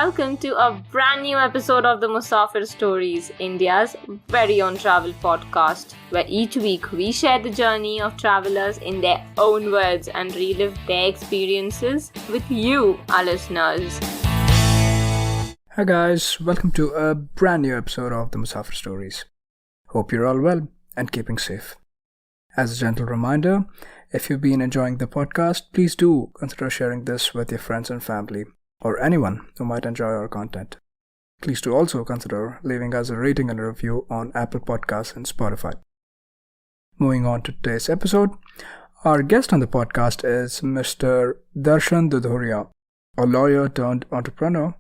welcome to a brand new episode of the Musafir Stories, India's very own travel podcast, where each week we share the journey of travelers in their own words and relive their experiences with you, our listeners. Hi guys, welcome to a brand new episode of the Musafir Stories. Hope you're all well and keeping safe. As a gentle reminder, if you've been enjoying the podcast, please do consider sharing this with your friends and family or anyone who might enjoy our content. Please do also consider leaving us a rating and a review on Apple Podcasts and Spotify. Moving on to today's episode, our guest on the podcast is Mr. Darshan Dudhoria, a lawyer turned entrepreneur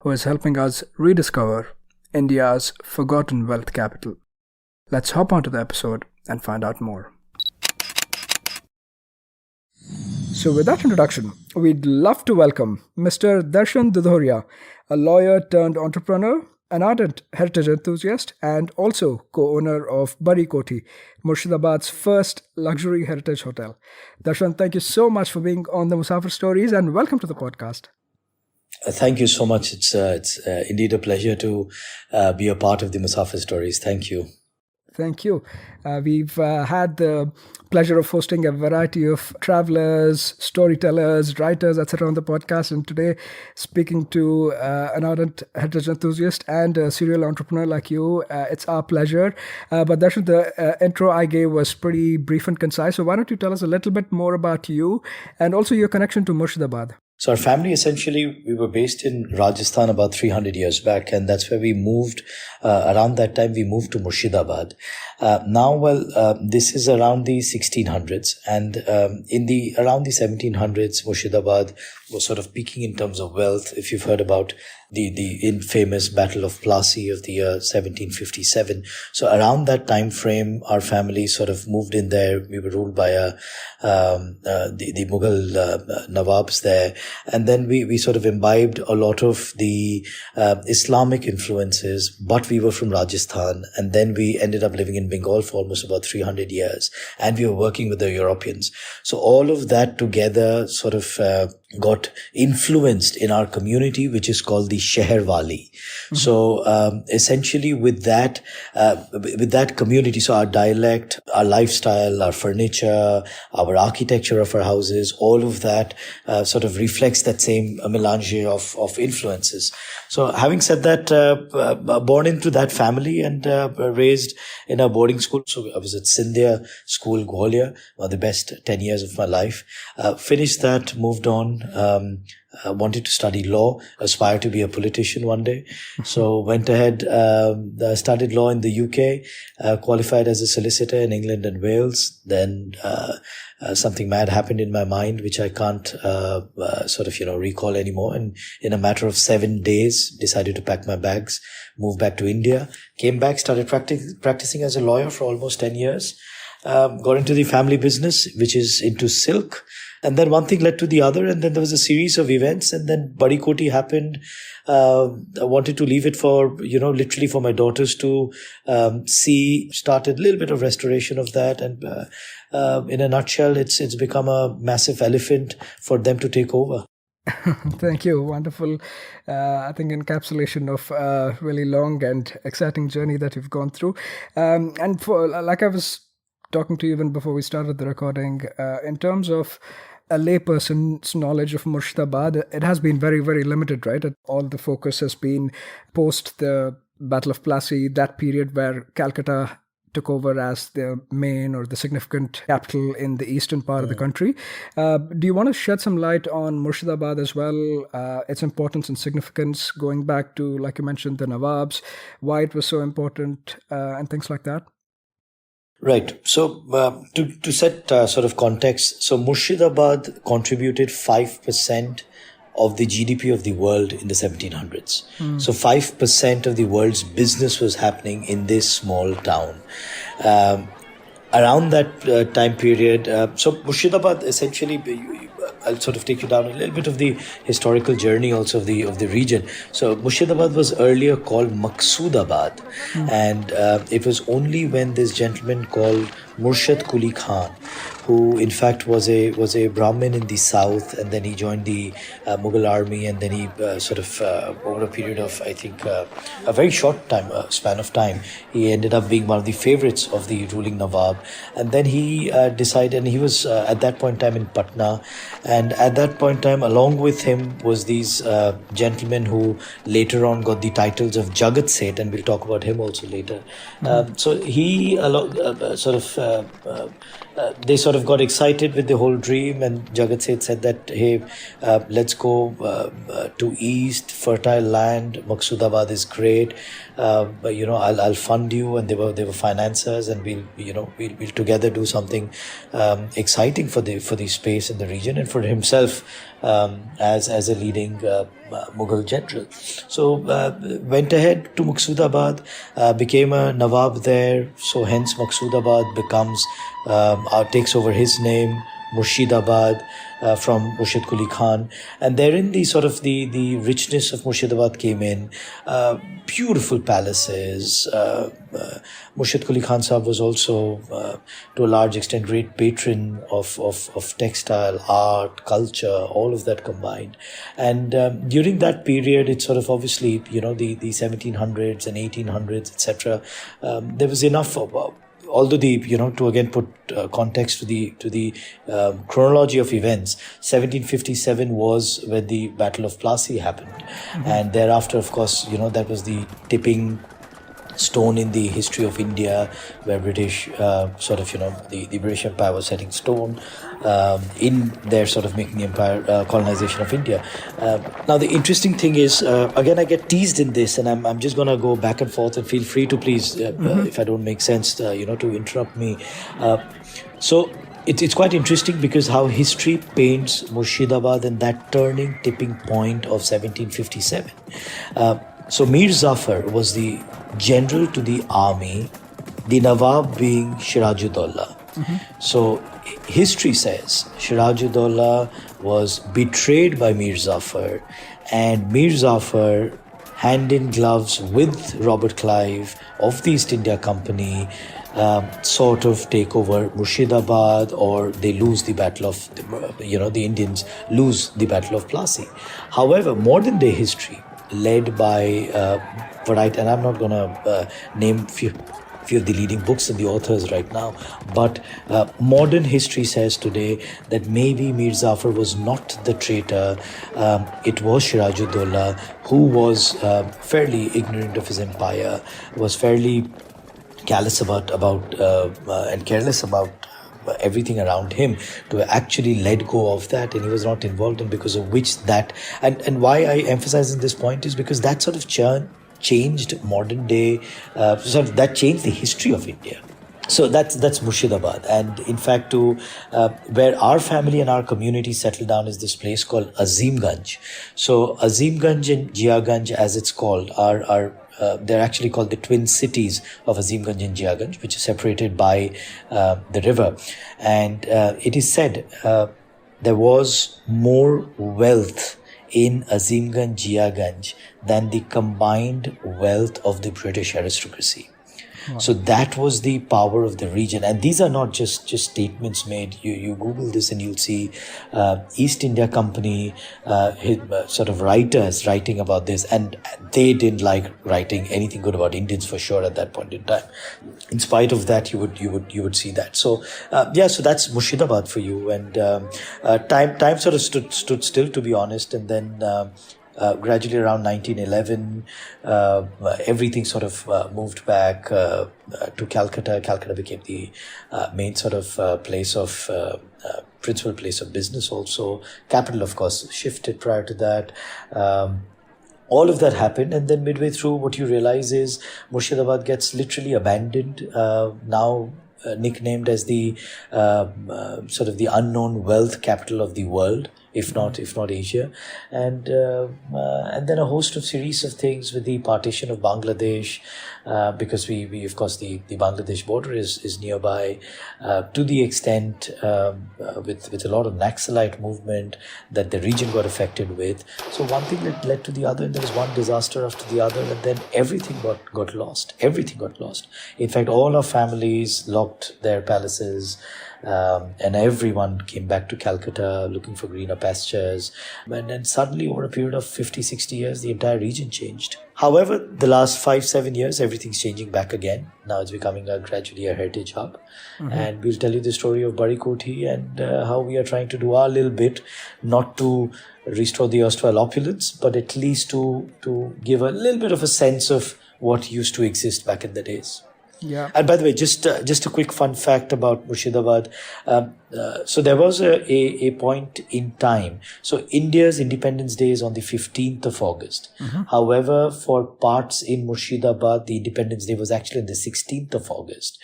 who is helping us rediscover India's forgotten wealth capital. Let's hop onto the episode and find out more. So with that introduction, we'd love to welcome Mr. Darshan Dudhoria, a lawyer turned entrepreneur, an ardent heritage enthusiast, and also co-owner of Bari, Kothi, Murshidabad's first luxury heritage hotel. Darshan, thank you so much for being on the Musafir Stories and welcome to the podcast. Thank you so much. It's indeed a pleasure to be a part of the Musafir Stories. Thank you. Thank you. We've had the pleasure of hosting a variety of travelers, storytellers, writers, etc. on the podcast. And today, speaking to an ardent heritage enthusiast and a serial entrepreneur like you, it's our pleasure. But Darshan, the intro I gave was pretty brief and concise. So why don't you tell us a little bit more about you and also your connection to Murshidabad? So our family, essentially, we were based in Rajasthan about 300 years back, and that's where we moved. Around that time, we moved to Murshidabad. This is around the 1600s, and around the 1700s, Murshidabad was sort of peaking in terms of wealth. If you've heard about the infamous Battle of Plassey of the year 1757. So around that time frame, our family sort of moved in there. We were ruled by the Mughal Nawabs there. And then we sort of imbibed a lot of the Islamic influences, but we were from Rajasthan. And then we ended up living in Bengal for almost about 300 years. And we were working with the Europeans. So all of that together sort of got influenced in our community, which is called the Sheherwali. Mm-hmm. So essentially with that community, so our dialect, our lifestyle, our furniture, our architecture of our houses, all of that sort of reflects that same melange of influences. So having said that, born into that family and raised in a boarding school. So I was at Sindhya School, Gwalior, one of the best 10 years of my life. Finished that, moved on. Wanted to study law, aspired to be a politician one day. So went ahead, started law in the UK, qualified as a solicitor in England and Wales. Then something mad happened in my mind, which I can't recall anymore. And in a matter of 7 days, decided to pack my bags, move back to India, came back, started practicing as a lawyer for almost 10 years. Got into the family business, which is into silk. And then one thing led to the other, and then there was a series of events, and then Bari Kothi happened. I wanted to leave it for, literally for my daughters to see, started a little bit of restoration of that. And in a nutshell, it's become a massive elephant for them to take over. Thank you. Wonderful, I think, encapsulation of a really long and exciting journey that you've gone through. And for, like I was talking to you even before we started the recording, in terms of a layperson's knowledge of Murshidabad, it has been very, very limited, right? All the focus has been post the Battle of Plassey, that period where Calcutta took over as the main or the significant capital in the eastern part of the country. Do you want to shed some light on Murshidabad as well, its importance and significance going back to, like you mentioned, the Nawabs, why it was so important and things like that? Right. So to set sort of context, so Murshidabad contributed 5% of the GDP of the world in the 1700s. So 5% of the world's business was happening in this small town. Around that time period, so Murshidabad essentially, I'll sort of take you down a little bit of the historical journey also of the region. So Murshidabad was earlier called Makhsudabad, and it was only when this gentleman called Murshid Quli Khan, who in fact was a Brahmin in the south, and then he joined the Mughal army, and then he over a period of, I think, a very short time span of time, he ended up being one of the favorites of the ruling Nawab. And then he decided, and he was at that point in time in Patna, and at that point in time along with him was these gentlemen who later on got the titles of Jagat Seth, and we'll talk about him also later. So he they sort of got excited with the whole dream, and Jagat Seth said that, hey, let's go to east, fertile land, Makhsudabad is great, but I'll fund you, and they were financiers, and we'll together do something exciting for the space in the region and for himself as a leading Mughal general. So went ahead to Makhsudabad, became a Nawab there. So hence Makhsudabad takes over his name, Murshidabad, from Murshid Quli Khan. And therein the richness of Murshidabad came in. Beautiful palaces. Murshid Quli Khan Sahib was also, to a large extent, great patron of textile, art, culture, all of that combined. And during that period, it's sort of obviously, the 1700s and 1800s, etc. There was enough of... Although to again put context to the chronology of events, 1757 was when the Battle of Plassey happened, and thereafter, of course, that was the tipping stone in the history of India, where British the British Empire was setting stone in their sort of making the empire colonization of India. Now the interesting thing is, again, I get teased in this, and I'm just gonna go back and forth, and feel free to please if I don't make sense to interrupt me. So it's quite interesting because how history paints Murshidabad and that tipping point of 1757. So Mir Zafar was the general to the army, the Nawab being Sirajuddaula. So history says Sirajuddaula was betrayed by Mir Zafar, and Mir Zafar, hand in gloves with Robert Clive of the East India Company, sort of take over Murshidabad, or they lose the battle of, the Indians lose the battle of Plassey. However, modern day history, led by Variety, and I'm not going to name few of the leading books and the authors right now, but modern history says today that maybe Mir Zafar was not the traitor. It was Sirajuddaula, who was fairly ignorant of his empire, was fairly callous about and careless about everything around him, to actually let go of that, and he was not involved in, because of which that, and why I emphasize in this point is because that sort of changed modern day, that changed the history of India. So that's Murshidabad, and in fact, where our family and our community settled down is this place called Azimganj. So Azimganj and Jiaganj, as it's called, are they're actually called the twin cities of Azimganj and Jiaganj, which is separated by the river. And it is said there was more wealth in Azimganj, Jiaganj than the combined wealth of the British aristocracy. Wow. So that was the power of the region. And these are not just statements made. You Google this and you'll see East India Company sort of writers writing about this. And they didn't like writing anything good about Indians for sure at that point in time. In spite of that, you would see that. So so that's Murshidabad for you. And time sort of stood still, to be honest. And then gradually around 1911, everything sort of moved back to Calcutta. Calcutta became the main sort of principal place of business also. Capital, of course, shifted prior to that. All of that happened, and then midway through, what you realize is Murshidabad gets literally abandoned, now nicknamed as the sort of the unknown wealth capital of the world, if not Asia, and then a host of series of things with the partition of Bangladesh, because we of course the Bangladesh border is nearby, to the extent with a lot of Naxalite movement that the region got affected with. So one thing that led to the other, and there was one disaster after the other, and then everything got lost. Everything got lost. In fact, all our families locked their palaces. and everyone came back to Calcutta looking for greener pastures. And then suddenly, over a period of 50, 60 years, the entire region changed. However, the last 5-7 years, everything's changing back again. Now it's becoming gradually a heritage hub. And we'll tell you the story of Bari, Kothi, and how we are trying to do our little bit, not to restore the erstwhile opulence, but at least to give a little bit of a sense of what used to exist back in the days. Yeah. And by the way, just a quick fun fact about Murshidabad. So there was a point in time. So India's Independence Day is on the 15th of August. However, for parts in Murshidabad, the Independence Day was actually on the 16th of August.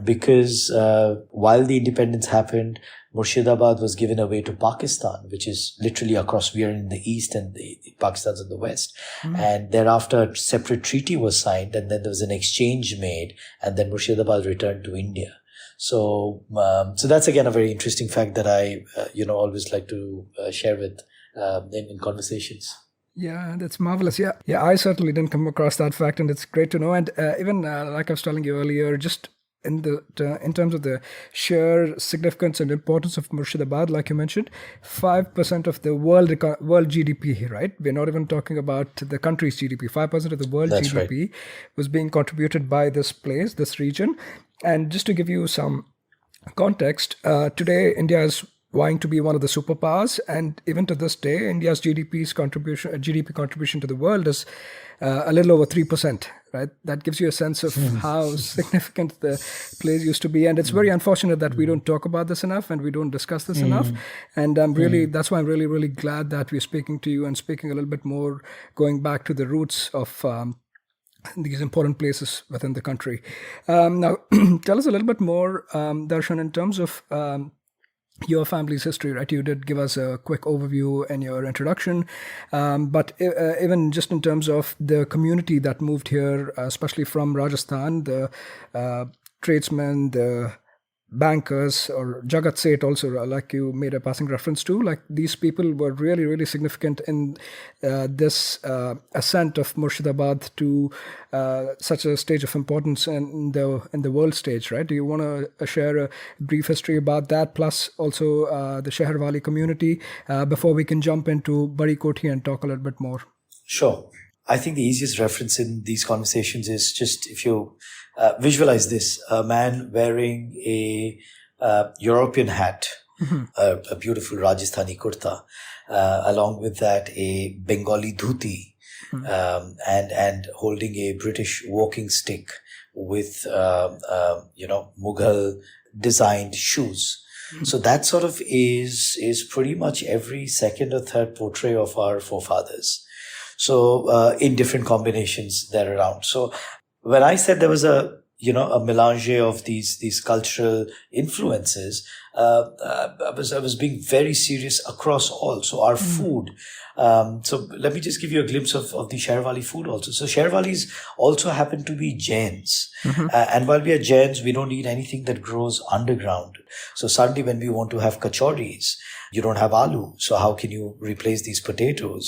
Because while the independence happened, Murshidabad was given away to Pakistan, which is literally across. We are in the east and Pakistan's in the west. And thereafter, a separate treaty was signed, and then there was an exchange made, and then Murshidabad returned to India. So that's again a very interesting fact that I, always like to share with in conversations. Yeah, that's marvelous. Yeah, I certainly didn't come across that fact, and it's great to know. And even like I was telling you earlier, just in terms of the sheer significance and importance of Murshidabad, like you mentioned, 5% of the world GDP, right? We're not even talking about the country's GDP. 5% of the world That's GDP right. was being contributed by this place, this region. And just to give you some context, today India is vying to be one of the superpowers, and even to this day, India's GDP contribution to the world is a little over 3%. Right, that gives you a sense of how significant the place used to be, and it's very unfortunate that we don't talk about this enough and we don't discuss this enough. And that's why I'm really, really glad that we're speaking to you and speaking a little bit more, going back to the roots of these important places within the country. Now, tell us a little bit more, Darshan, in terms of your family's history, right? You did give us a quick overview in your introduction, but even just in terms of the community that moved here, especially from Rajasthan, the tradesmen, the bankers, or Jagat Seth also, like you made a passing reference to, like these people were really, really significant in this ascent of Murshidabad to such a stage of importance in the world stage, right? Do you want to share a brief history about that, plus also the Sheherwali community, before we can jump into Bari, Kothi and talk a little bit more? Sure. I think the easiest reference in these conversations is just if you visualize this, a man wearing a European hat, a beautiful Rajasthani kurta, along with that a Bengali dhuti, and holding a British walking stick with, Mughal designed shoes. So that sort of is pretty much every second or third portrait of our forefathers. So in different combinations they're around. So when I said there was a melange of these cultural influences, I was being very serious across all. So our food. So let me just give you a glimpse of the Sheherwali food also. So Sheherwalis also happen to be Jains. And while we are Jains, we don't eat anything that grows underground. So suddenly when we want to have kachoris, you don't have aloo. So how can you replace these potato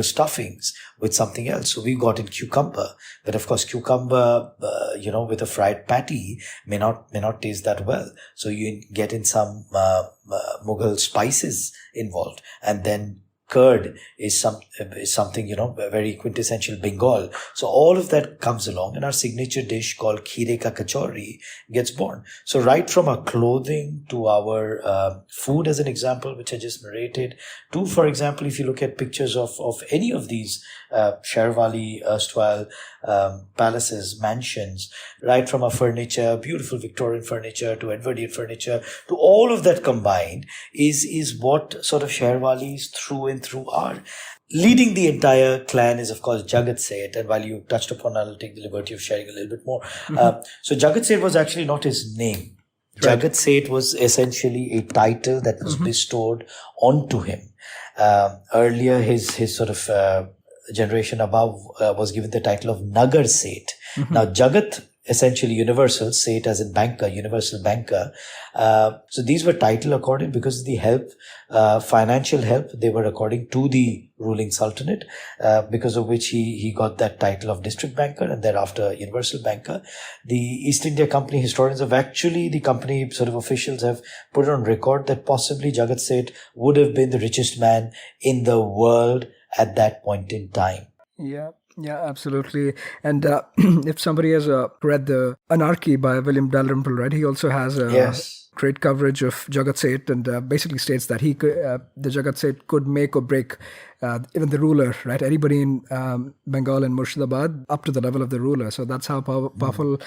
stuffings with something else? So we got in cucumber. But of course, cucumber, with a fried patty may not taste that well. So you get in some Mughal spices involved. And then curd is something, very quintessential Bengal. So all of that comes along, and our signature dish called Kheere ka kachori gets born. So right from our clothing to our food, as an example, which I just narrated, to, for example, if you look at pictures of any of these Sheherwali erstwhile palaces, mansions, right from our furniture, beautiful Victorian furniture to Edwardian furniture, to all of that combined is what sort of Sheherwalis through and through are. Leading the entire clan is, of course, Jagat Seth. And while you touched upon, I'll take the liberty of sharing a little bit more. So Jagat Seth was actually not his name. Right. Jagat Seth was essentially a title that was bestowed onto him. Earlier, his sort of generation above was given the title of Nagar Seth. Now, Jagat essentially universal, say it as in banker, universal banker. So these were title accorded because of the help, financial help they were according to the ruling sultanate, because of which he got that title of district banker and thereafter universal banker. The East India Company historians have actually, the company sort of officials have put on record that possibly Jagat Seth would have been the richest man in the world at that point in time. Yeah, absolutely. And if somebody has read the Anarchy by William Dalrymple, right, he also has Yes. great coverage of Jagat Seth, and basically states that he could, the Jagat Seth could make or break even the ruler, right? Anybody in Bengal and Murshidabad up to the level of the ruler. So that's how powerful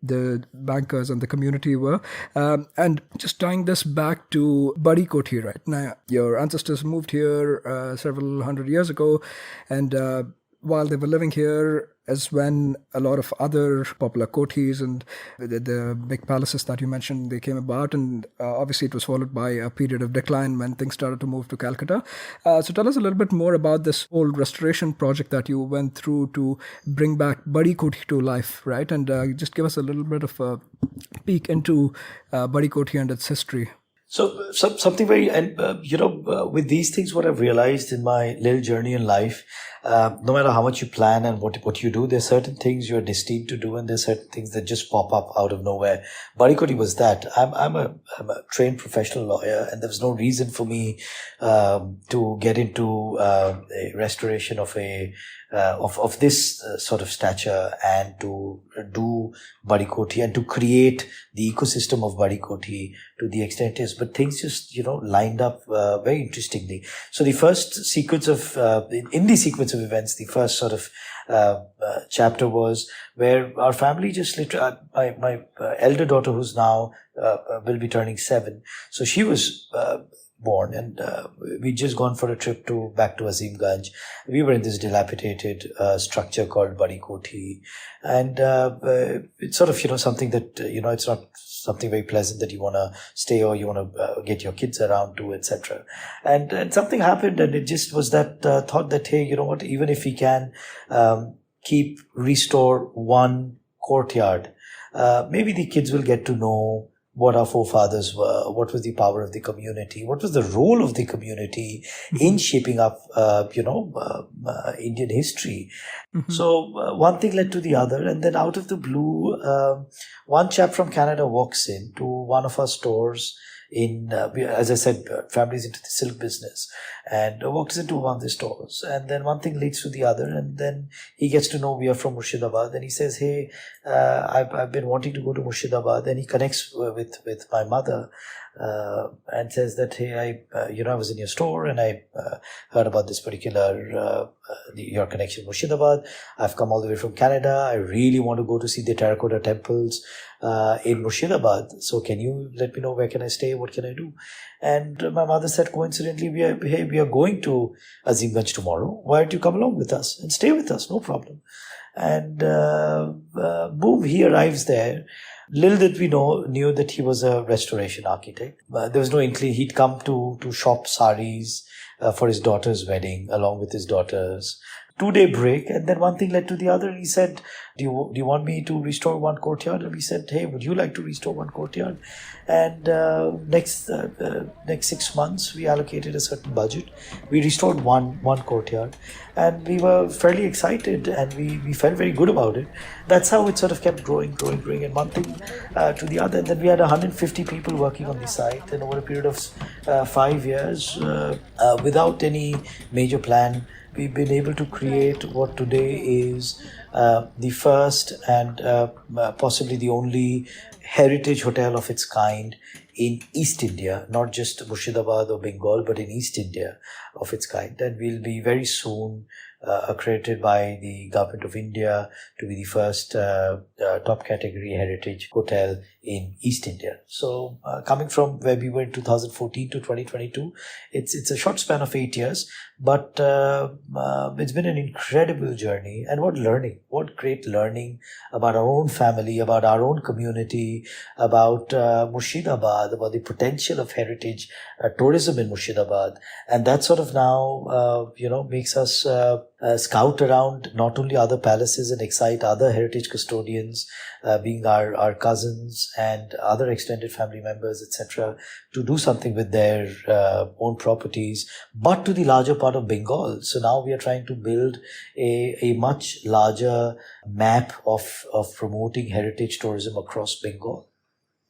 the bankers and the community were. And just tying this back to Bari Kothi, right? Now, your ancestors moved here several hundred years ago, and while they were living here is when a lot of other popular kothis and the big palaces that you mentioned, they came about, and obviously it was followed by a period of decline when things started to move to Calcutta. So tell us a little bit more about this whole restoration project that you went through to bring back Bari Kothi to life, right? And just give us a little bit of a peek into Bari Kothi and its history. So something very, and with these things, what I've realized in my little journey in life, no matter how much you plan and what you do, there's certain things you're destined to do, and there's certain things that just pop up out of nowhere. Bari Kothi was that. I'm a trained professional lawyer, and there was no reason for me to get into a restoration of of this sort of stature and to do Bari Kothi and to create the ecosystem of Bari Kothi to the extent it is. But things just, lined up very interestingly. So the first sequence of, in the sequence of events, the first sort of chapter was where our family just literally, my elder daughter, who's now will be turning 7. So she was born, and we'd just gone for a trip back to Azimganj. We were in this dilapidated structure called Bari Kothi, and it's sort of something that it's not something very pleasant that you want to stay or you want to get your kids around to, etc. And something happened, and it just was that thought that, hey, you know what, even if we can restore one courtyard, maybe the kids will get to know what our forefathers were, what was the power of the community, what was the role of the community in shaping up, Indian history. Mm-hmm. So one thing led to the other, and then out of the blue, one chap from Canada walks in to one of our stores as I said, families into the silk business, and walks into one of the stores, and then one thing leads to the other, and then he gets to know we are from Murshidabad, and he says, hey, I've been wanting to go to Murshidabad, and he connects with my mother, and says that, hey, I was in your store, and I heard about this particular your connection with Murshidabad. I've come all the way from Canada. I really want to go to see the terracotta temples in Murshidabad. So can you let me know where can I stay? What can I do? And my mother said, coincidentally, we are going to Azimganj tomorrow. Why don't you come along with us and stay with us? No problem. And boom, he arrives there. Little did we knew that he was a restoration architect. There was no inkling. He'd come to shop saris for his daughter's wedding along with his daughters. 2-day break, and then one thing led to the other, and he said, do you want me to restore one courtyard? And we said, hey, would you like to restore one courtyard? And next 6 months we allocated a certain budget. We restored one courtyard, and we were fairly excited, and we felt very good about it. That's how it sort of kept growing, and one thing to the other. And then we had 150 people working on the site, and over a period of 5 years, without any major plan, we've been able to create what today is the first and possibly the only heritage hotel of its kind in East India, not just Murshidabad or Bengal, but in East India of its kind. And we'll be very soon accredited by the Government of India to be the first top category heritage hotel in East India. So coming from where we were in 2014 to 2022, it's a short span of 8 years, but it's been an incredible journey. And what great learning about our own family, about our own community, about Murshidabad, about the potential of heritage tourism in Murshidabad. And that sort of now, makes us scout around not only other palaces and excite other heritage custodians, being our cousins and other extended family members, etc., to do something with their own properties, but to the larger part of Bengal. So now we are trying to build a much larger map of promoting heritage tourism across Bengal.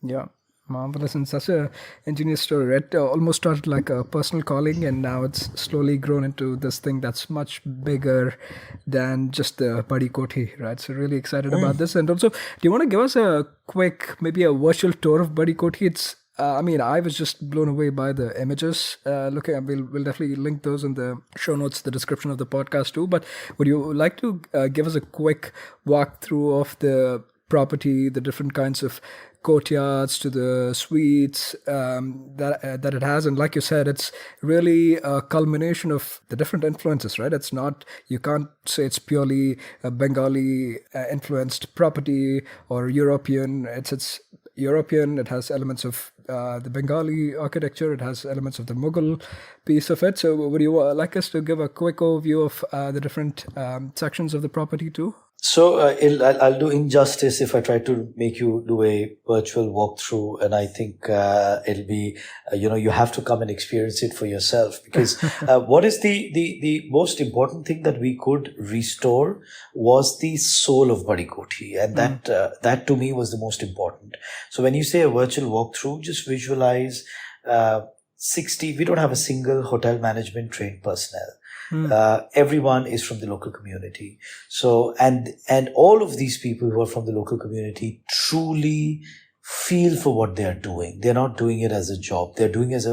Yeah. Marvelous, and such a ingenious story. It almost started like a personal calling, and now it's slowly grown into this thing that's much bigger than just the Bari Kothi, right? So really excited about this. And also, do you want to give us a quick, maybe a virtual tour of Bari Kothi? It's I was just blown away by the images. We'll definitely link those in the show notes, the description of the podcast too. But would you like to give us a quick walkthrough of the property, the different kinds of courtyards to the suites that it has? And like you said, it's really a culmination of the different influences, right? It's not, you can't say it's purely a Bengali influenced property or European. It's European. It has elements of the Bengali architecture. It has elements of the Mughal piece of it. So would you like us to give a quick overview of the different sections of the property too? So I'll do injustice if I try to make you do a virtual walkthrough, and I think it'll be, you have to come and experience it for yourself, because what is the most important thing that we could restore was the soul of Bari Kothi, and that to me was the most important. So when you say a virtual walkthrough, just visualize 60. We don't have a single hotel management trained personnel. Everyone is from the local community. So, and all of these people who are from the local community truly feel for what they are doing. They're not doing it as a job. They're doing this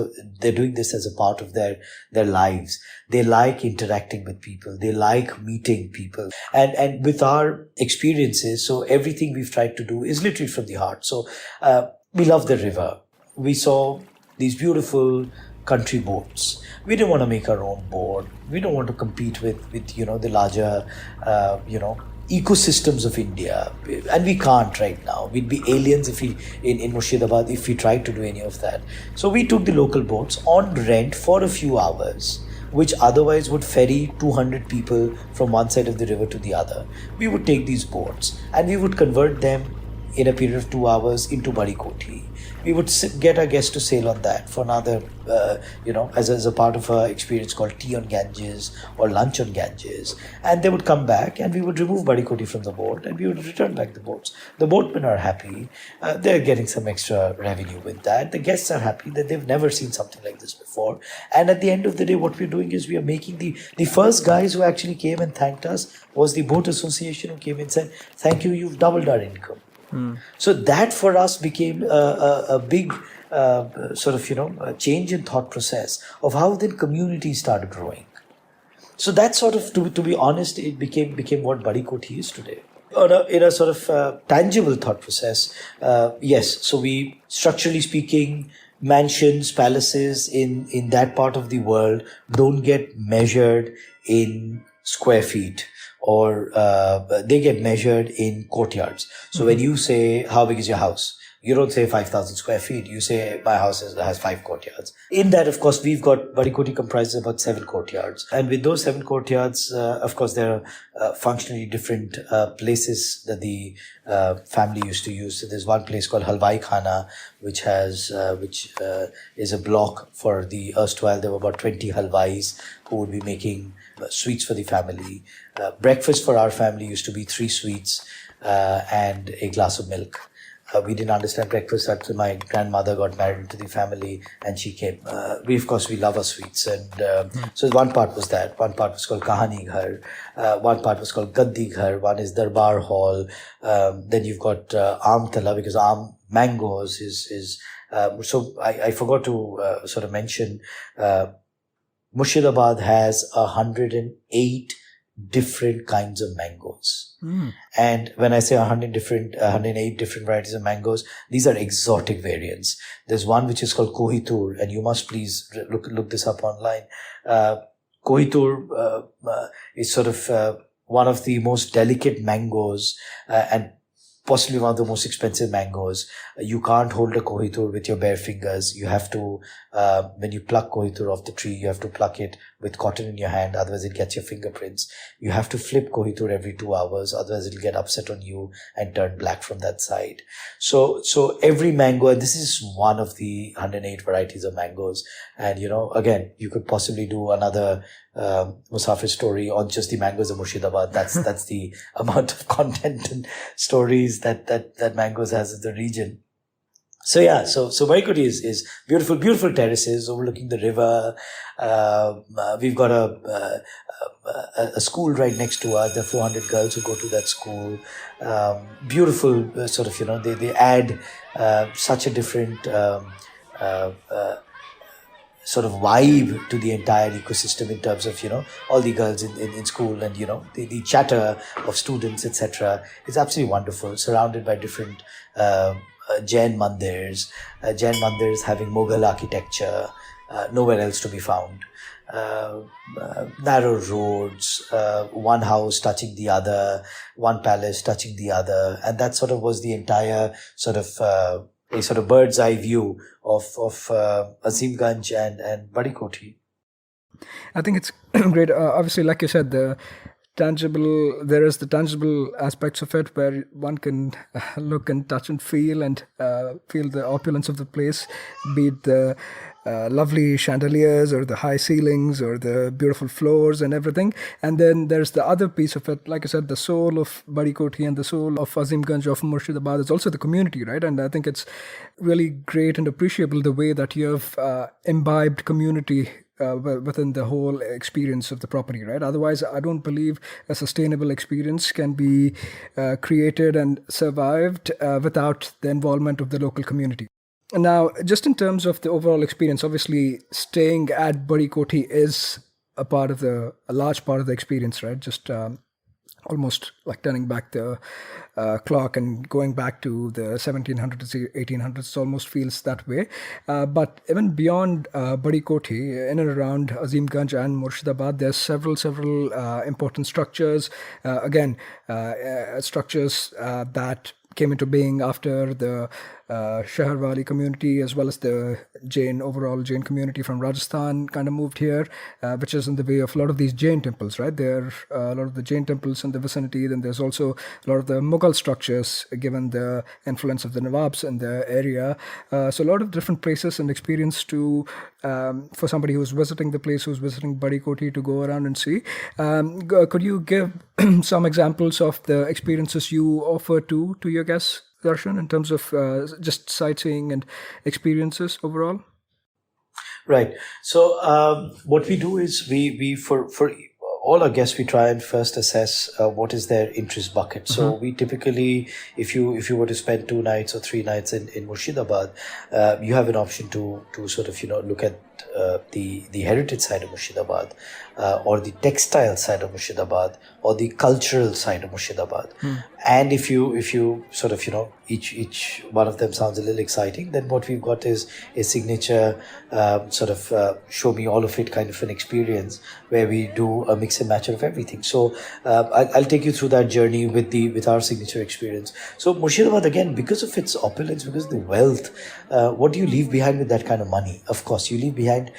as a part of their lives. They like interacting with people. They like meeting people. And with our experiences, so everything we've tried to do is literally from the heart. So, we love the river. We saw these beautiful country boats. We didn't want to make our own boat. We don't want to compete with the larger, ecosystems of India. And we can't right now. We'd be aliens if we, in Murshidabad, if we tried to do any of that. So we took the local boats on rent for a few hours, which otherwise would ferry 200 people from one side of the river to the other. We would take these boats and we would convert them in a period of 2 hours into Bari Kothi. We would get our guests to sail on that for another, as a part of our experience called tea on Ganges or lunch on Ganges. And they would come back and we would remove Bari Kothi from the boat and we would return back the boats. The boatmen are happy. They're getting some extra revenue with that. The guests are happy that they've never seen something like this before. And at the end of the day, what we're doing is we are making the first guys who actually came and thanked us was the boat association, who came and said, "Thank you, you've doubled our income." So that for us became a big change in thought process of how then communities started growing. So that sort of, to be honest, it became what Bari Kothi is today. In a sort of tangible thought process, yes. So we, structurally speaking, mansions, palaces in that part of the world don't get measured in square feet, or they get measured in courtyards. So when you say, how big is your house? You don't say 5,000 square feet. You say, my house has 5 courtyards. In that, of course, we've got, Bari Kothi comprises about 7 courtyards. And with those 7 courtyards, of course, there are functionally different places that the family used to use. So there's one place called Halwai Khana, which is a block for the erstwhile. There were about 20 halwais who would be making sweets for the family. Breakfast for our family used to be 3 sweets and a glass of milk. We didn't understand breakfast until my grandmother got married into the family and she came. We love our sweets. And so one part was that. One part was called Kahani Ghar. One part was called Gaddi Ghar. One is Darbar Hall. Then you've got Amtala, because mangoes is so I forgot to sort of mention, Murshidabad has 108 different kinds of mangoes. And when I say 108 different varieties of mangoes, these are exotic variants. There's one which is called Kohitur, and you must please look this up online. Kohitur is sort of one of the most delicate mangoes, and possibly one of the most expensive mangoes. You can't hold a Kohitur with your bare fingers. You have to, when you pluck Kohitur off the tree, you have to pluck it with cotton in your hand, otherwise it gets your fingerprints. You have to flip Kohinoor every 2 hours, otherwise it'll get upset on you and turn black from that side. So every mango, and this is one of the 108 varieties of mangoes. And, again, you could possibly do another Musafir story on just the mangoes of Murshidabad. That's the amount of content and stories that mangoes has in the region. So yeah, so Bari Koti is beautiful, beautiful terraces overlooking the river. We've got a school right next to us. There are 400 girls who go to that school. Beautiful, they add such a different sort of vibe to the entire ecosystem in terms of, all the girls in school and, the chatter of students, etc. It's absolutely wonderful, surrounded by different Jain mandirs. Jain mandirs having Mughal architecture, nowhere else to be found. Narrow roads, one house touching the other, one palace touching the other, and that sort of was the entire sort of a sort of bird's eye view of Azimganj and Bari Koti. I think it's great. Obviously, like you said, there is the tangible aspects of it where one can look and touch and feel the opulence of the place, be it the lovely chandeliers or the high ceilings or the beautiful floors and everything. And then there's the other piece of it, like I said, the soul of Bari Koti and the soul of Azimganj, of Murshidabad is also the community, right? And I think it's really great and appreciable the way that you have imbibed community within the whole experience of the property, right? Otherwise, I don't believe a sustainable experience can be created and survived without the involvement of the local community. Now, just in terms of the overall experience, obviously staying at Bari Koti is a large part of the experience, right? Just almost like turning back the clock and going back to the 1700s, 1800s, almost feels that way. But even beyond Bari Koti, in and around Azimganj and Murshidabad, there's several important structures. Structures that came into being after the Sheherwali community, as well as the overall Jain community from Rajasthan kind of moved here, which is in the way of a lot of these Jain temples, right? There are a lot of the Jain temples in the vicinity. Then there's also a lot of the Mughal structures, given the influence of the Nawabs in the area. So a lot of different places and experience for somebody who's visiting the place, who's visiting Bari Koti, to go around and see. Could you give some examples of the experiences you offer to your guests, Darshan, in terms of just sightseeing and experiences overall? Right. So what we do is we for all our guests, we try and first assess what is their interest bucket. So we typically, if you were to spend 2 nights or 3 nights in Murshidabad, you have an option to sort of look at the heritage side of Murshidabad, or the textile side of Murshidabad, or the cultural side of Murshidabad. And if you sort of each one of them sounds a little exciting, then what we've got is a signature show me all of it kind of an experience, where we do a mix and match of everything. So I'll take you through that journey with our signature experience. So Murshidabad, again, because of its opulence, because of the wealth, what do you leave behind with that kind of money? Of course, you leave behind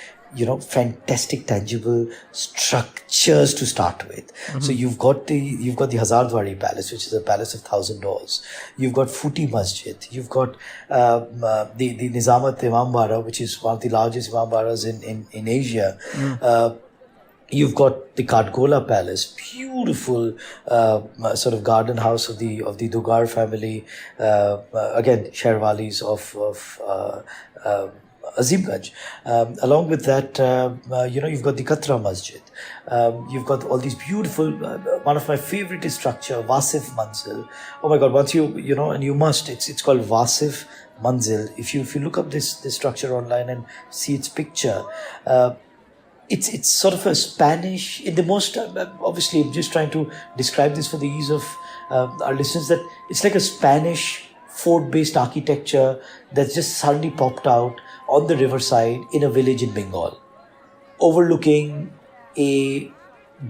fantastic tangible structures to start with. So you've got the Hazardwari Palace, which is a palace of 1,000 doors. You've got Futi Masjid. You've got the Nizamat Imam Bara, which is one of the largest Imam Baras in Asia. You've got the Katgola Palace, beautiful sort of garden house of the Dugar family. Again, Sheherwalis of Azimganj. Along with that, you've got the Katra Masjid. You've got all these beautiful, one of my favorite is structure, Wasif Manzil. Oh my God, once and you must, it's called Wasif Manzil. If you look up this structure online and see its picture, it's sort of a Spanish, in the most, obviously I'm just trying to describe this for the ease of our listeners, that it's like a Spanish fort-based architecture that's just suddenly popped out on the riverside in a village in Bengal, overlooking a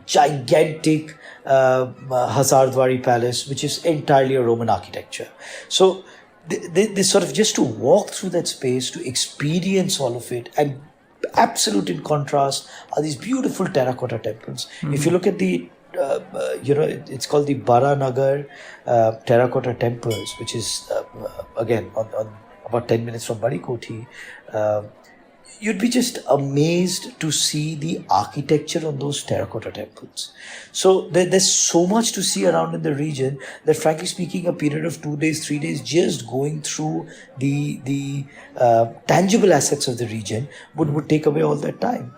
gigantic Hazardwari Palace, which is entirely a Roman architecture. So they sort of, just to walk through that space, to experience all of it, and absolute in contrast are these beautiful terracotta temples. If you look at the it's called the Baranagar terracotta temples, which is again on about 10 minutes from Bari Kothi. You'd be just amazed to see the architecture on those terracotta temples. So there's so much to see around in the region that, frankly speaking, a period of 2 days, 3 days, just going through the tangible assets of the region would take away all that time.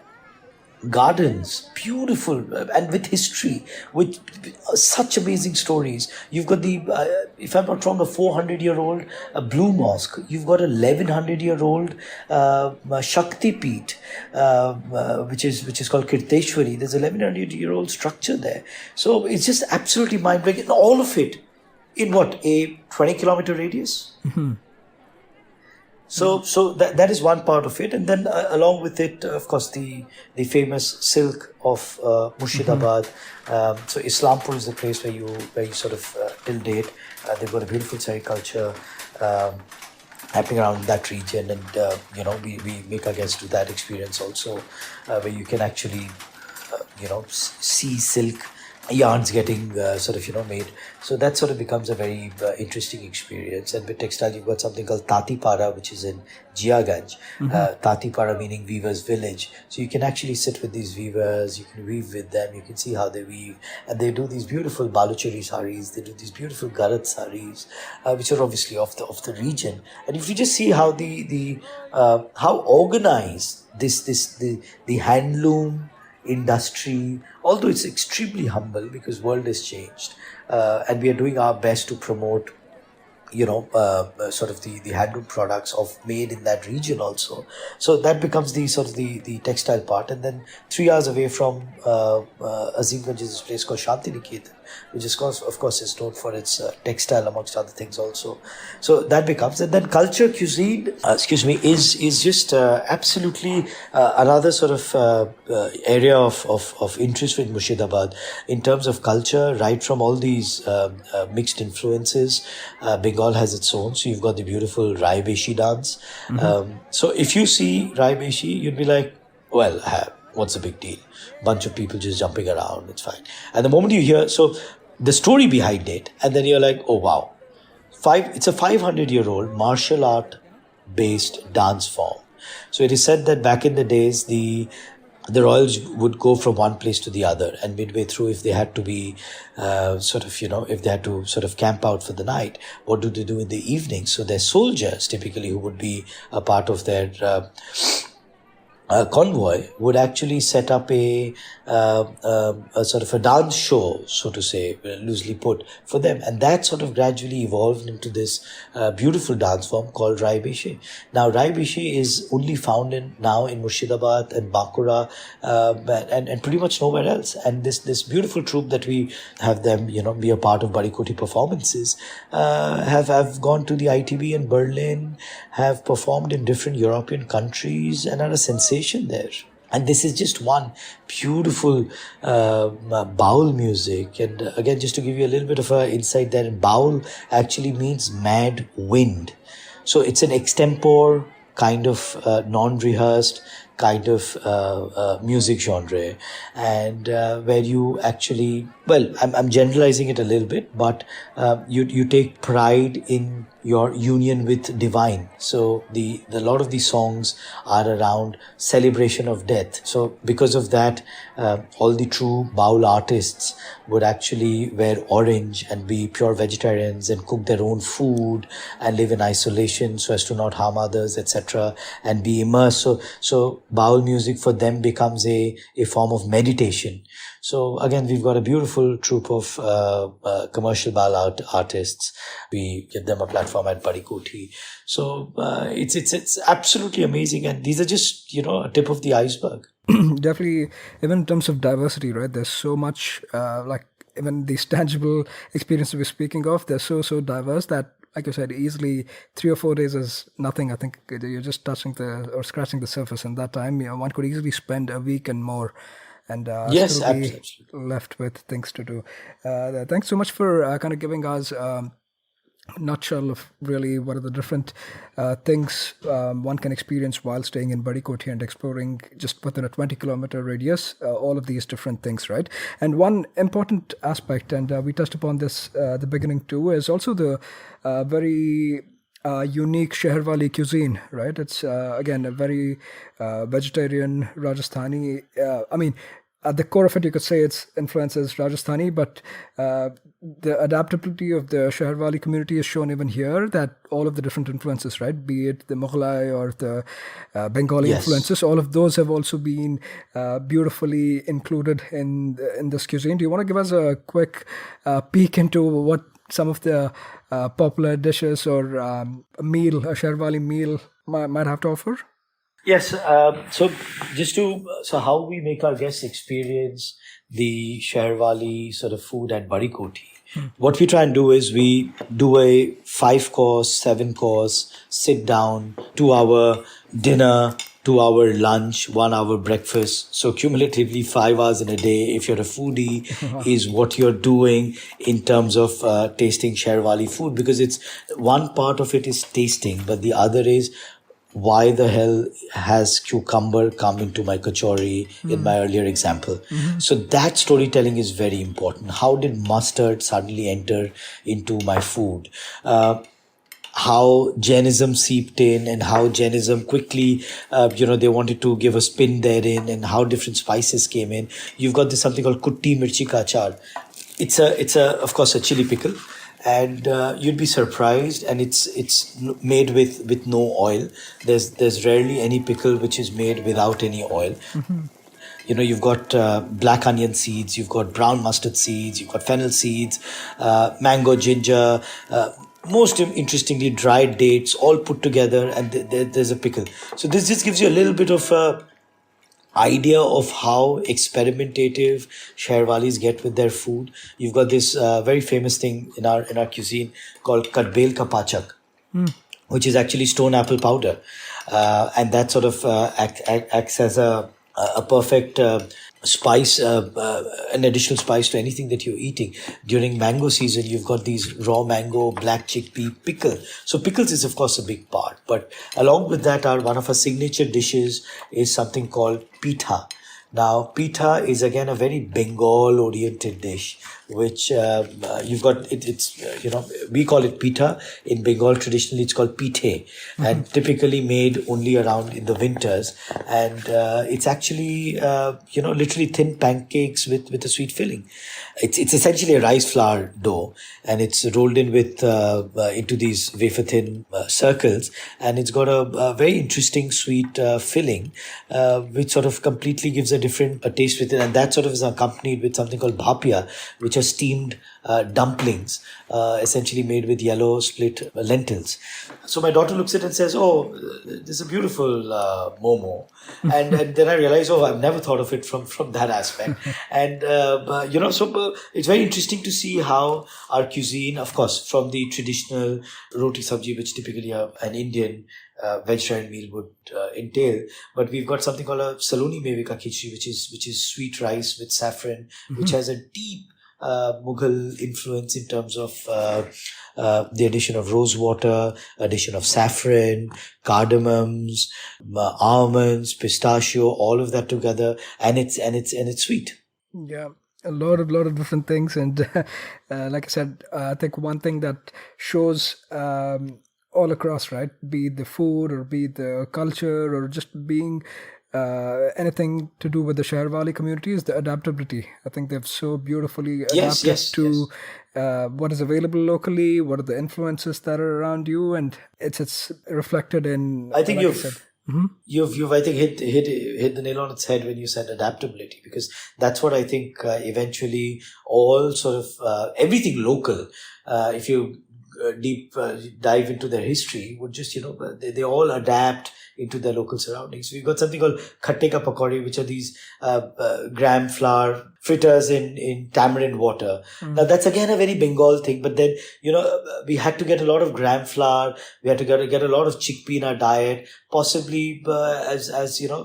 Gardens, beautiful, and with history, with such amazing stories. You've got the, if I'm not wrong, a 400-year-old blue mosque. You've got a 1100-year-old Shakti Peeth, which is called Kirteshwari. There's a 1100-year-old structure there. So it's just absolutely mind-blowing. And all of it in what, a 20-kilometer radius? Mm-hmm. So that is one part of it, and then along with it, of course, the famous silk of Murshidabad. So Islampur is the place where you sort of till date they've got a beautiful Sari culture happening around that region, and we make our guests do that experience also, where you can actually see silk yarns getting made. So that sort of becomes a very interesting experience. And with textile, you've got something called Tatipara, which is in Jiaganj. Tatipara meaning weaver's village. So you can actually sit with these weavers, you can weave with them, you can see how they weave. And they do these beautiful Baluchari saris, they do these beautiful Garat saris, which are obviously of the region. And if you just see how how organized the handloom industry, although it's extremely humble because world has changed, and we are doing our best to promote the handloom products made in that region also. So that becomes the textile part. And then 3 hours away from Azimganj is this place called Shantiniketan, which is of course is known for its textile amongst other things also. So that becomes, and then culture, cuisine, is just absolutely another sort of area of interest with Murshidabad in terms of culture, right from all these mixed influences. Bengal has its own, so you've got the beautiful Rai Beshi dance. So if you see Rai Beshi, you'd be like, well, what's the big deal? Bunch of people just jumping around, it's fine. And the moment you hear, so the story behind it, and then you're like, oh wow, it's a 500-year-old martial art based dance form. So it is said that back in the days, the royals would go from one place to the other, and midway through, if they had to be if they had to sort of camp out for the night, what do they do in the evening? So their soldiers, typically, who would be a part of their convoy, would actually set up a sort of a dance show, so to say, loosely put, for them. And that sort of gradually evolved into this beautiful dance form called Rai Beshi. Now, Rai Beshi is only found now in Murshidabad and Bankura, and pretty much nowhere else. And this beautiful troupe that we have them, be a part of Bari Kothi performances, have gone to the ITB in Berlin, have performed in different European countries, and are a sensation there. And this is just one beautiful baul music. And again, just to give you a little bit of an insight there, baul actually means mad wind. So it's an extempore kind of non-rehearsed kind of music genre, and where you actually, well, I'm generalizing it a little bit, but you take pride in your union with divine. So the lot of these songs are around celebration of death. So because of that, all the true baul artists would actually wear orange and be pure vegetarians and cook their own food and live in isolation so as to not harm others, etc., and be immersed. So baul music for them becomes a form of meditation. So again, we've got a beautiful troupe of commercial baul artists. We give them a platform at Bari Kothi. So it's absolutely amazing, and these are just a tip of the iceberg. Definitely, even in terms of diversity, right? There's so much, even these tangible experiences we're speaking of, they're so diverse that, like you said, easily 3 or 4 days is nothing. I think you're just touching scratching the surface. In that time, one could easily spend a week and more, and yes, still be absolutely left with things to do. Thanks so much for kind of giving us nutshell of really what are the different things one can experience while staying in Bari Kothi and exploring just within a 20-kilometer radius, all of these different things, right? And one important aspect, and we touched upon this at the beginning too, is also the very unique Sheherwali cuisine, right? It's again a very vegetarian Rajasthani. At the core of it, you could say its influence is Rajasthani, but the adaptability of the Sheherwali community is shown even here, that all of the different influences, right, be it the Mughlai or the Bengali influences, all of those have also been beautifully included in this cuisine. Do you want to give us a quick peek into what some of the popular dishes or a Sheherwali meal might have to offer? Yes. So how we make our guests experience the Sheherwali sort of food at Bari Kothi. What we try and do is we do a 5-course, 7-course, sit down, 2-hour dinner, 2-hour lunch, 1-hour breakfast. So cumulatively 5 hours in a day, if you're a foodie, is what you're doing in terms of tasting Sheherwali food, because it's one part of it is tasting, but the other is why the hell has cucumber come into my kachori in my earlier example? So that storytelling is very important. How did mustard suddenly enter into my food? How Jainism seeped in and how Jainism quickly, they wanted to give a spin therein, and how different spices came in. You've got this something called kutti mirchi ka achar. It's of course a chili pickle. And you'd be surprised, and it's made with no oil. There's rarely any pickle which is made without any oil. You've got black onion seeds, you've got brown mustard seeds, you've got fennel seeds, mango, ginger, most interestingly dried dates, all put together, and there's a pickle. So this just gives you a little bit of idea of how experimentative Sheherwalis get with their food. You've got this very famous thing in our cuisine called kadbel ka pachak, which is actually stone apple powder, and that sort of acts as a perfect spice, an additional spice to anything that you're eating. During mango season, you've got these raw mango, black chickpea pickle. So pickles is of course a big part, but along with that, one of our signature dishes is something called Pita. Now, Pita is again a very Bengal-oriented dish, which you've got. We call it Pita. In Bengal, traditionally, it's called Pite, and typically made only around in the winters. And it's actually, literally thin pancakes with a sweet filling. It's essentially a rice flour dough, and it's rolled in with into these wafer thin circles, and it's got a very interesting sweet filling, which sort of completely gives a different taste with it, and that sort of is accompanied with something called bhapia, which are steamed dumplings, essentially made with yellow split lentils. So my daughter looks at it and says, "Oh, this is a beautiful momo," and then I realize, oh, I've never thought of it from that aspect, and so it's very interesting to see how our cuisine, of course, from the traditional roti sabji, which typically an Indian vegetarian meal would entail, but we've got something called a saloni meve ka khichdi, which is sweet rice with saffron, which has a deep Mughal influence in terms of the addition of rose water, addition of saffron, cardamoms, almonds, pistachio, all of that together, and it's sweet. Yeah. A lot of different things, and like I said, I think one thing that shows all across, right, be it the food or be it the culture or just being anything to do with the Sheherwali community, is the adaptability. I think they've so beautifully adapted to what is available locally, what are the influences that are around you, and it's reflected in. I think you've I think hit the nail on its head when you said adaptability, because that's what I think eventually all sort of everything local, if you deep dive into their history, would just they all adapt into their local surroundings. We've got something called khatte ka pakodi, which are these gram flour fritters in tamarind water. Now that's again a very Bengal thing, but then, we had to get a lot of gram flour, we had to get a lot of chickpea in our diet, possibly as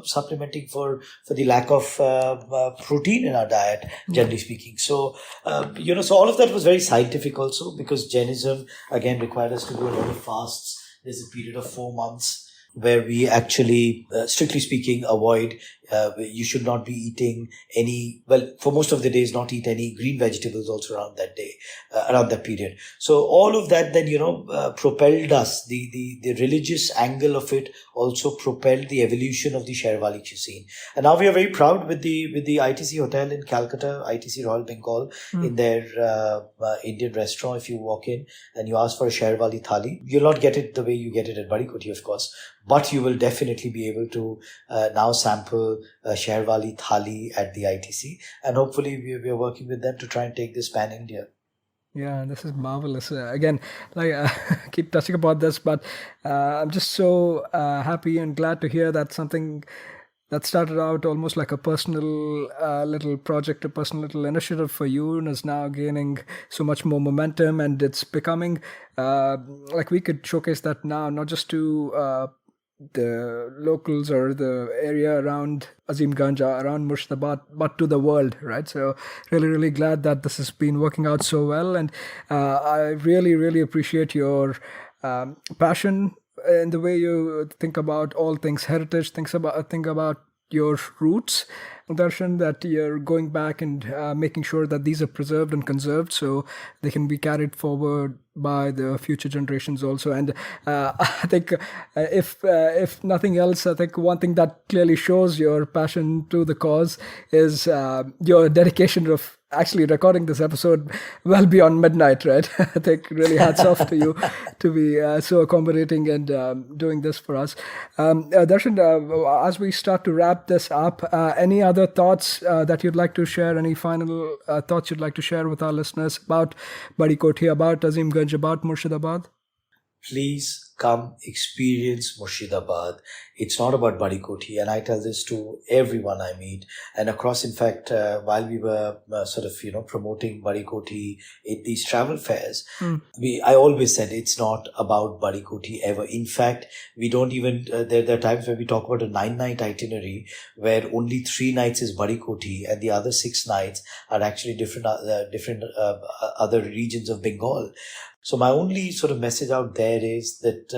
supplementing for the lack of protein in our diet, generally speaking. So, so all of that was very scientific also, because Jainism again required us to do a lot of fasts. There's a period of 4 months where we actually, strictly speaking, avoid, you should not be eating for most of the days, not eat any green vegetables also around that day, around that period. So all of that then, propelled us, the religious angle of it also propelled the evolution of the Sheherwali cuisine. And now we are very proud with the ITC hotel in Calcutta, ITC Royal Bengal, in their Indian restaurant. If you walk in and you ask for a Sheherwali thali, you'll not get it the way you get it at Bari Kothi, of course, but you will definitely be able to now sample Sheherwali thali at the ITC, and hopefully we are working with them to try and take this pan-India. Yeah, this is marvelous. Again, keep touching about this, but I'm just so happy and glad to hear that something that started out almost like a personal little project, a personal little initiative for you, and is now gaining so much more momentum, and it's becoming we could showcase that now, not just to the locals or the area around Azimganj, around Murshidabad, but to the world, right? So really, really glad that this has been working out so well. And I really, really appreciate your passion in the way you think about all things heritage, think about your roots, Darshan, that you're going back and making sure that these are preserved and conserved so they can be carried forward by the future generations also. And I think if nothing else, I think one thing that clearly shows your passion to the cause is your dedication of actually recording this episode well beyond midnight, right? I think really hats off to you to be so accommodating and doing this for us. Darshan, as we start to wrap this up, any other thoughts that you'd like to share, any final thoughts you'd like to share with our listeners about Bari Kothi, about Azimganj, about Murshidabad? Please come experience Murshidabad. It's not about Bari Kothi, and I tell this to everyone I meet. And across, in fact, while we were promoting Bari Kothi in these travel fairs, I always said it's not about Bari Kothi ever. In fact, we don't even, there are times where we talk about a 9-night itinerary where only 3 nights is Bari Kothi and the other 6 nights are actually different other regions of Bengal. So my only sort of message out there is that,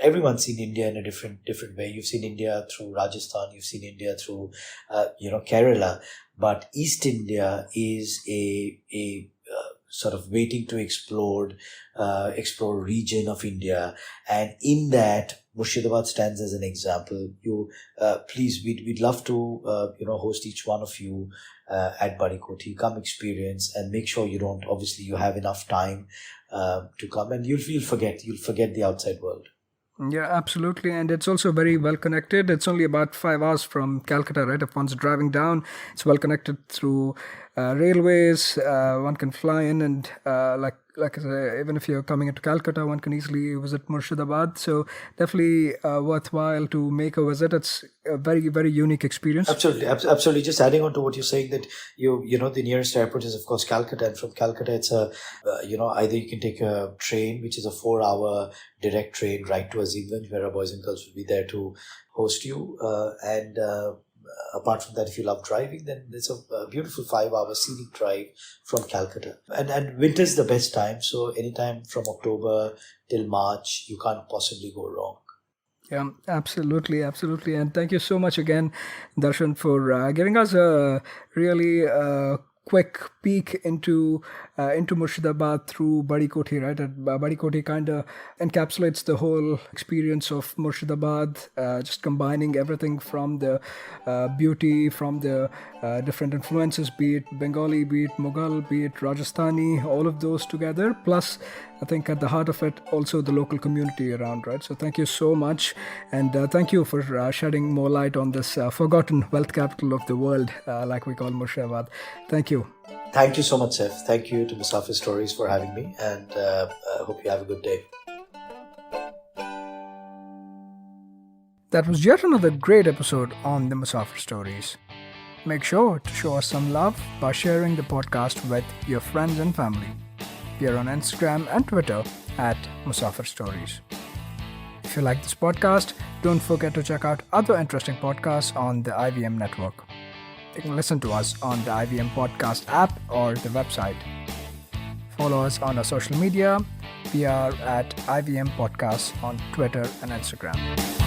everyone's seen India in a different way. You've seen India through Rajasthan, you've seen India through, Kerala, but East India is a sort of waiting to explore region of India. And in that, Murshidabad stands as an example. Please, we'd love to, host each one of you at Bari Kothi. Come experience and make sure you have enough time to come, and you'll forget the outside world. Yeah, absolutely. And it's also very well connected. It's only about 5 hours from Calcutta, right? If one's driving down, it's well connected through railways. One can fly in and like I say, even if you're coming into Calcutta, one can easily visit Murshidabad. So definitely worthwhile to make a visit. It's a very, very unique experience. Absolutely. Just adding on to what you're saying, that the nearest airport is of course Calcutta, and from Calcutta it's either you can take a train, which is a 4-hour direct train right to Azimganj, where our boys and girls will be there to host you, and apart from that, if you love driving, then there's a beautiful 5-hour scenic drive from Calcutta. And winter's the best time. So anytime from October till March, you can't possibly go wrong. Yeah, absolutely. And thank you so much again, Darshan, for giving us a really quick peek into Murshidabad through Bari Kothi, right? And Bari Kothi kind of encapsulates the whole experience of Murshidabad, just combining everything from the beauty, from the different influences, be it Bengali, be it Mughal, be it Rajasthani, all of those together. Plus, I think at the heart of it, also the local community around, right? So thank you so much. And thank you for shedding more light on this forgotten wealth capital of the world, like we call Murshidabad. Thank you. Thank you so much, Seth. Thank you to Musafir Stories for having me, and I hope you have a good day. That was yet another great episode on the Musafir Stories. make sure to show us some love by sharing the podcast with your friends and family. We are on Instagram and Twitter at Musafir Stories. If you like this podcast, don't forget to check out other interesting podcasts on the IVM network. You can listen to us on the IVM podcast app or the website. Follow us on our social media. We are at IVM Podcasts on Twitter and Instagram.